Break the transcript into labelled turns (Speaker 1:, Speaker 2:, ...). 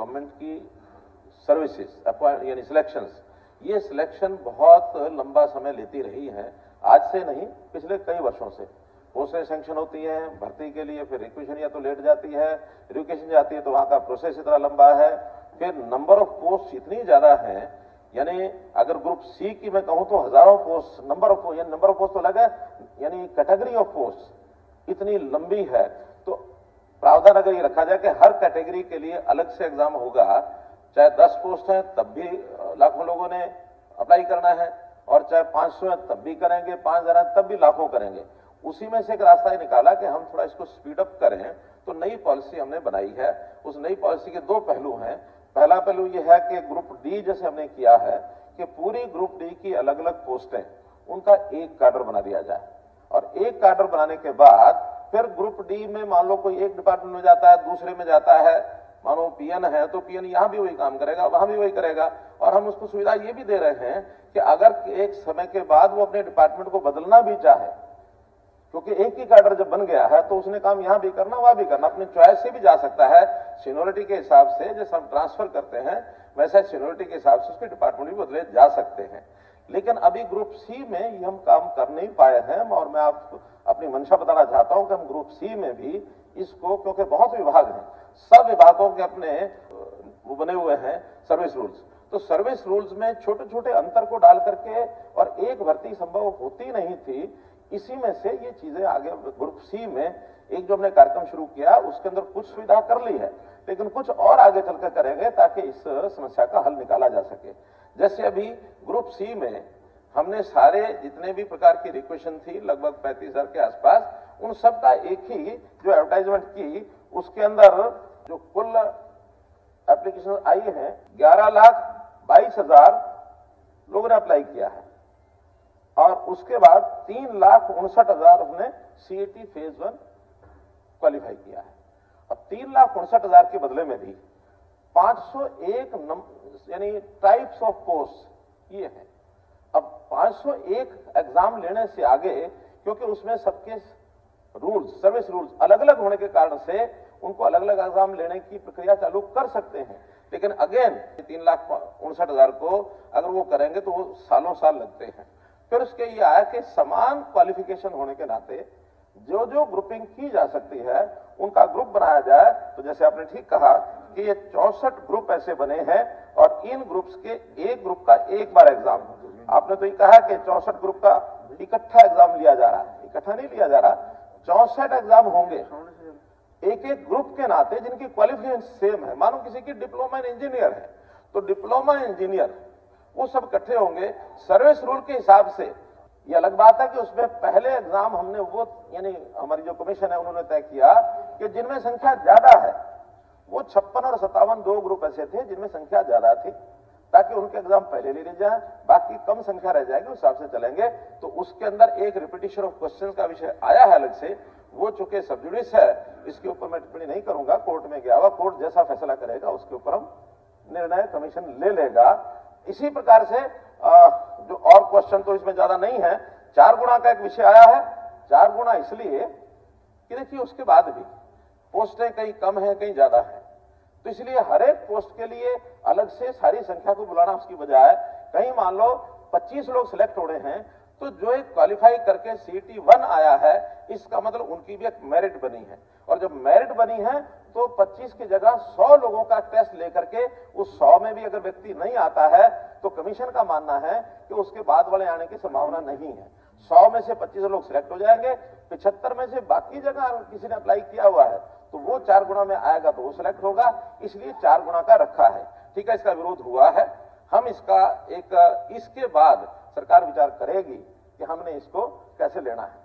Speaker 1: Government की services यानी selections, ये सिलेक्शन बहुत लंबा समय लेती रही है। आज से नहीं, पिछले कई वर्षों से पोस्टें सैंक्शन होती हैं भर्ती के लिए, फिर रिक्वेशन या तो लेट जाती है, रिक्वेशन जाती है तो वहां का प्रोसेस इतना लंबा है, फिर नंबर ऑफ पोस्ट इतनी ज्यादा है, यानी अगर ग्रुप सी की मैं कहूं तो हजारों पोस्ट, नंबर ऑफ पोस्ट तो अलग है, यानी कैटेगरी ऑफ पोस्ट इतनी लंबी है। तो प्रावधान अगर ये रखा जाए कि हर कैटेगरी के लिए अलग से एग्जाम होगा, चाहे 10 पोस्ट है तब भी लाखों लोगों ने अप्लाई करना है, और चाहे 500 है तब भी करेंगे, 5000 है तब भी लाखों करेंगे। उसी में से एक रास्ता निकाला कि हम थोड़ा इसको स्पीड अप करें, तो नई पॉलिसी हमने बनाई है। उस नई पॉलिसी के 2 पहलू हैं। पहला पहलू यह है कि ग्रुप डी जैसे हमने किया है कि पूरी ग्रुप डी की अलग अलग पोस्टें, उनका एक कैडर बना दिया जाए, और एक कैडर बनाने के बाद फिर ग्रुप डी में मान लो कोई एक डिपार्टमेंट में जाता है, दूसरे में जाता है, मानो पीएन है तो पीएन यहां भी वही काम करेगा, वहां भी वही करेगा, और हम उसको सुविधा ये भी दे रहे हैं कि अगर एक समय के बाद वो अपने डिपार्टमेंट को बदलना भी चाहे, क्योंकि एक ही कैडर जब बन गया है तो उसने काम यहां भी करना वहां भी करना, अपने चॉइस से भी जा सकता है। सीनियरिटी के हिसाब से जैसे हम ट्रांसफर करते हैं वैसे सीनियरिटी के हिसाब से उसके डिपार्टमेंट भी बदले जा सकते हैं। लेकिन अभी ग्रुप सी में ये हम काम कर नहीं पाए हैं, और मैं आपको अपनी मंशा बताना चाहता हूं कि हम ग्रुप सी में भी इसको, क्योंकि बहुत विभाग हैं, सब विभागों के अपने बने हुए हैं सर्विस रूल्स, तो सर्विस रूल्स में छोटे छोटे अंतर को डाल करके, और एक भर्ती संभव होती नहीं थी, इसी में से ये चीजें आगे ग्रुप सी में एक जो हमने कार्यक्रम शुरू किया उसके अंदर कुछ सुविधा कर ली है, लेकिन कुछ और आगे चलकर करेंगे ताकि इस समस्या का हल निकाला जा सके। जैसे अभी ग्रुप सी में हमने सारे जितने भी प्रकार की रिक्वेशन थी लगभग 35,000 के आसपास, उन सब का एक ही जो एडवर्टाइजमेंट की उसके अंदर जो कुल एप्लीकेशन आई है 11,22,000 लोगों ने अप्लाई किया है, और उसके बाद 3,59,000 हमने सीईटी फेज 1 क्वालिफाई किया है। अब 3,59,000 के बदले में भी 501 यानी टाइप्स ऑफ पोस्ट ये है। अब 501 एग्जाम लेने से आगे, क्योंकि उसमें सबके रूल्स, सर्विस रूल्स अलग अलग होने के कारण से उनको अलग अलग एग्जाम लेने की प्रक्रिया चालू कर सकते हैं, लेकिन अगेन 3,59,000 को अगर वो करेंगे तो वो सालों साल लगते हैं। फिर उसके ये आया कि समान क्वालिफिकेशन होने के नाते जो जो ग्रुपिंग की जा सकती है उनका ग्रुप बनाया जाए। तो जैसे आपने ठीक कहा कि ये 64 ग्रुप ऐसे बने हैं, और इन ग्रुप्स के एक ग्रुप का एक बार एग्जाम, आपने तो ये कहा कि 64 ग्रुप का इकट्ठा एग्जाम लिया जा रहा है, इकट्ठा नहीं लिया जा रहा, 64 एग्जाम होंगे एक एक ग्रुप के नाते जिनकी क्वालिफिकेशन सेम है। मानो किसी की डिप्लोमा इंजीनियर है तो डिप्लोमा इंजीनियर वो सब इकट्ठे होंगे सर्विस रूल के हिसाब से। ये अलग बात है कि उसमें पहले एग्जाम हमने वो, यानी हमारी जो कमीशन है उन्होंने तय किया कि जिनमें संख्या ज्यादा है, वो 56 और 57 2 ग्रुप ऐसे थे जिनमें संख्या ज्यादा थी, ताकि उनके एग्जाम पहले ले ली जाए, बाकी कम संख्या रह जाएगी, उस हिसाब से चलेंगे। तो उसके अंदर एक रिपीटिशन ऑफ क्वेश्चंस का विषय आया है अलग से, वो चूंकि सब जुडिस है, इसके ऊपर मैं टिप्पणी नहीं करूंगा, कोर्ट में गया हुआ, कोर्ट जैसा फैसला करेगा उसके ऊपर हम निर्णय कमीशन ले लेगा। इसी प्रकार से जो और क्वेश्चन तो इसमें ज्यादा नहीं है, 4 गुणा का एक विषय आया है। 4 गुणा इसलिए कि देखिए उसके बाद भी पोस्टें कहीं कम है कहीं ज्यादा है, तो इसलिए हर एक पोस्ट के लिए अलग से सारी संख्या को बुलाना उसकी बजाय, कहीं मान लो 25 लोग सिलेक्ट हो रहे हैं, तो जो एक क्वालिफाई करके सीटी 1 आया है, इसका मतलब उनकी भी एक मेरिट बनी है, और जब मेरिट बनी है तो 25 की जगह 100 लोगों का टेस्ट लेकर के उस 100 में भी अगर व्यक्ति नहीं आता है तो कमीशन का मानना है कि उसके बाद वाले आने की संभावना नहीं है। 100 में से 25 लोग सिलेक्ट हो जाएंगे, 75 में से बाकी जगह किसी ने अप्लाई किया हुआ है तो वो 4 गुणा में आएगा तो वो सिलेक्ट होगा, इसलिए 4 गुणा का रखा है। ठीक है, इसका विरोध हुआ है, हम इसका एक इसके बाद सरकार विचार करेगी कि हमने इसको कैसे लेना है।